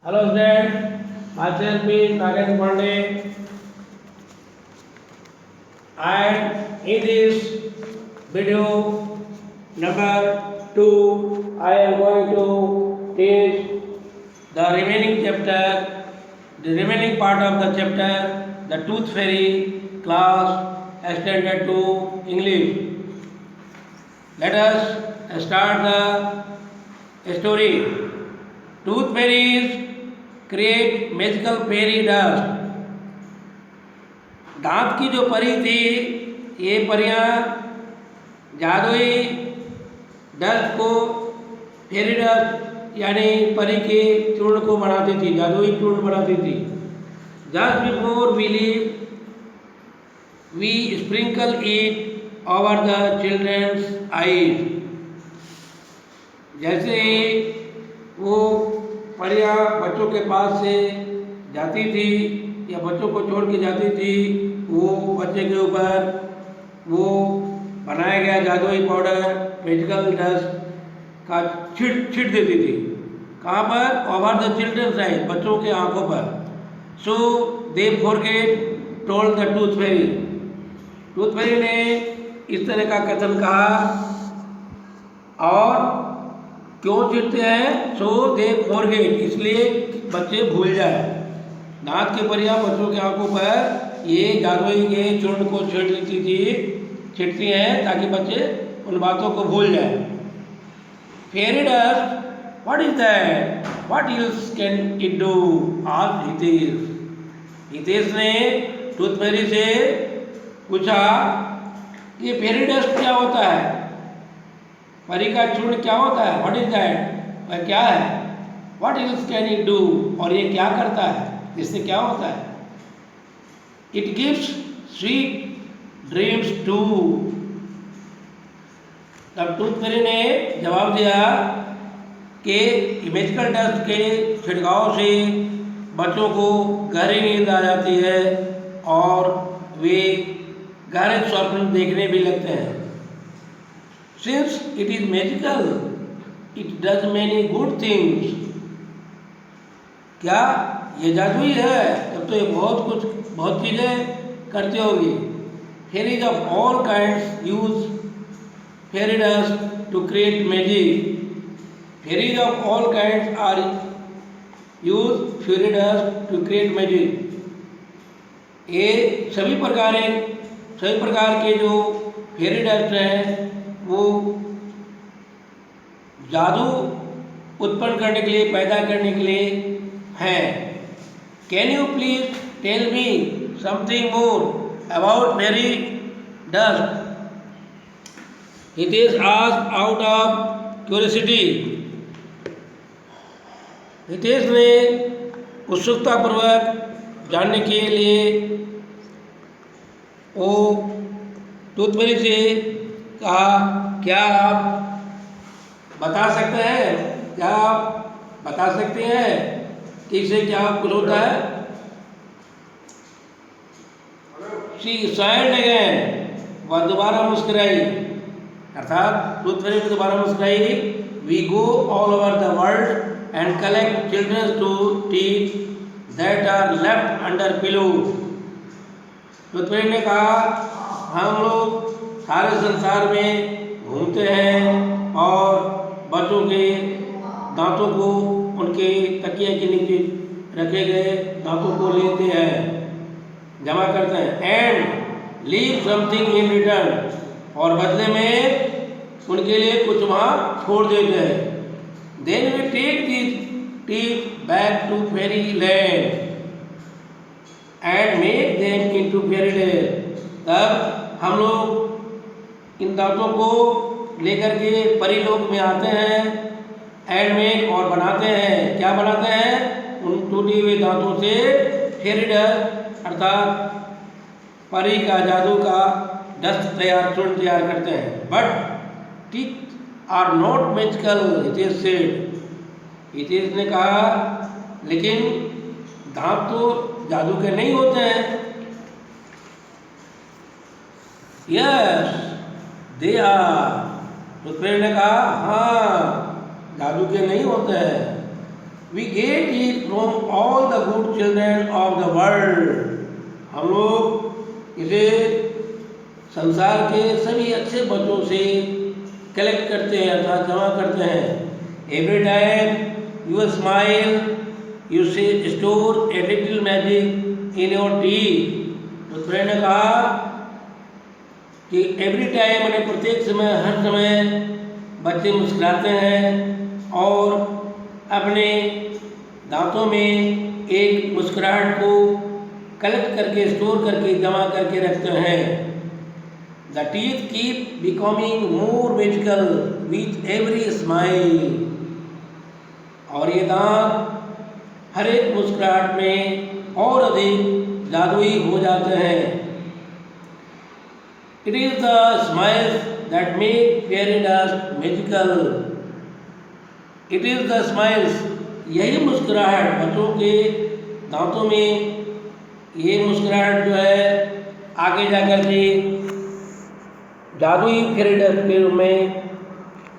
Hello students, myself is Nagen Pandey and in this video number 2 I am going to teach the remaining part of the chapter, the Tooth Fairy class extended to English. Let us start the story. Tooth fairies create magical fairy dust. दांत की जो परी थी, ये परियां जादुई dust को, फेरी dust यानी परी के चूर्ण को बनाती थी, जादुई चूर्ण बनाती थी. Just before we leave we sprinkle it over the children's eyes. जैसे ही वो परियां बच्चों के पास से जाती थी या बच्चों को छोड़ के जाती थी, वो बच्चे के ऊपर वो बनाया गया जादुई पाउडर मैजिकल डस्ट का छिट देती थी. कहाँ पर? ओवर द चिल्ड्रंस आइज, बच्चों के आंखों पर. So they forget told the tooth fairy. Tooth fairy ने इस तरह का कथन कहा. और क्यों छिड़ते हैं? सो दे फॉरगेट, इसलिए बच्चे भूल जाए. दांत की परियां बच्चों की आंखों पर ये जादुई के चूर्ण को छिड़ती हैं ताकि बच्चे उन बातों को भूल जाए. Fairy dust, what is that? What else can it do? Asked Hitesh. Hitesh ने टूथ फेरी से पूछा ये फेरी डस्ट क्या होता है, परी का चूर्ण क्या होता है? व्हाट इज दैट, वह क्या है? What else can it do, और ये क्या करता है, इससे क्या होता है? It gives sweet dreams too. तब टूथ फेरी ने जवाब दिया कि मैजिकल डस्ट के छिड़काव से बच्चों को गहरी नींद आ जाती है और वे गहरे स्वप्न देखने भी लगते हैं. Since it is magical, it does many good things. क्या ये जादुई है? तब तो ये बहुत चीज़ें करती होगी. Fairies of all kinds use fairy dust to create magic. Fairies of all kinds are use fairy dust to create magic. ये सभी प्रकार के जो फेरी डस्ट हैं वो जादू उत्पन्न करने के लिए, पैदा करने के लिए हैं. Can you please tell me something more about fairy dust? Hitesh asked out of curiosity. Hitesh ने उत्सुकतापूर्वक जानने के लिए वो टूथ फेरी से कहा, क्या आप बता सकते हैं कि इससे क्या कुछ होता है? शी स्माइल्ड अगेन, वह दोबारा मुस्कुराई. अर्थात टूथ फेरी में दोबारा मुस्कुराई. We go all over the world and collect childrens to teeth that are left under pillow. Tooth fairy ने कहा, हम लोग सारे संसार में घूमते हैं और बच्चों के दांतों को उनके तकिए के नीचे रखे गए दांतों को लेते हैं, जमा करते हैं. And leave something in return, और बदले में उनके लिए कुछ वहाँ छोड़ देते हैं. Then we take this teeth back to fairy land and make them into fairy dust. तब हम लोग इन दांतों को लेकर के परी लोक में आते हैं एंड मेक, और बनाते हैं. क्या बनाते हैं? उन टूटे हुए दांतों से फेरी डस्ट अर्थात परी का जादू का डस्ट चूर्ण तैयार करते हैं. But teeth are not magical, Hitesh said. Hitesh ने कहा, लेकिन दांत तो जादू के नहीं होते हैं. Yes they are. तो पेड़ ने कहा, हाँ जादू के नहीं होते हैं. We get it from all the good children of the world. हम लोग इसे संसार के सभी अच्छे बच्चों से कलेक्ट करते हैं अर्थात जमा करते हैं. Every time you smile you say store a little magic in your teeth. तो फ्रेंड ने कहा कि एवरी टाइम मैंने प्रत्येक समय हर समय बच्चे मुस्कुराते हैं और अपने दांतों में एक मुस्कुराहट को कलेक्ट करके स्टोर करके जमा करके रखते हैं. The teeth keep becoming more magical with every smile. और ये दांत हर एक मुस्कुराहट में और अधिक जादुई हो जाते हैं. It is the smiles that make fairy dust magical. It is the smiles, यही मुस्कुराहट बच्चों के दांतों में, ये मुस्कुराहट जो है आगे जाकर के जादुई फेयरी डस्ट के रूप में,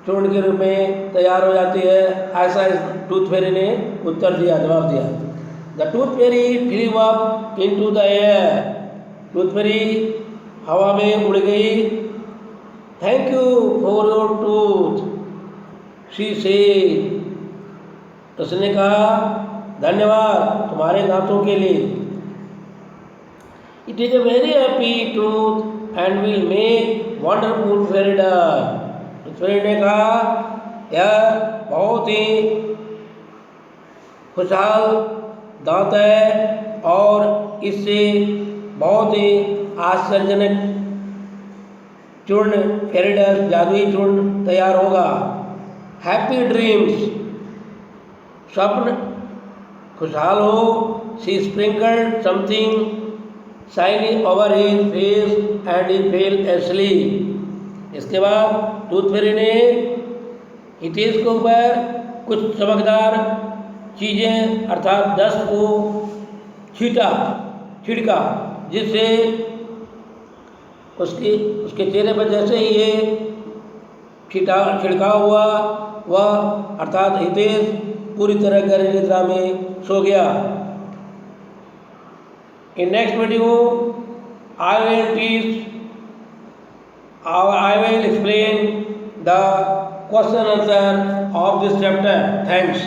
चूर्ण के रूप में तैयार हो जाती है. ऐसा टूथ फेयरी ने उत्तर दिया, जवाब दिया. The tooth fairy flew up into the air. Tooth fairy हवा में उड़ गई. Thank you for your tooth she said. उसने कहा धन्यवाद तुम्हारे दांतों के लिए. It is a very happy tooth and will make wonderful fairy dust. Fairy ने कहा यह बहुत ही खुशहाल दांत है और इससे बहुत ही आश्चर्यजनक चूर्ण फेयरी डस्ट जादुई चूर्ण तैयार होगा. हैप्पी ड्रीम्स, स्वप्न खुशहाल हो. She sprinkled something shiny over his face and he fail asleep. इसके बाद टूथ फेयरी ने हितेश के ऊपर कुछ चमकदार चीज़ें अर्थात डस्ट को छिड़का जिससे उसके चेहरे पर जैसे ही ये छिड़काव हुआ वह अर्थात हितेश पूरी तरह गहरी निद्रा में सो गया. In next video, I will explain the question answer of this chapter. Thanks.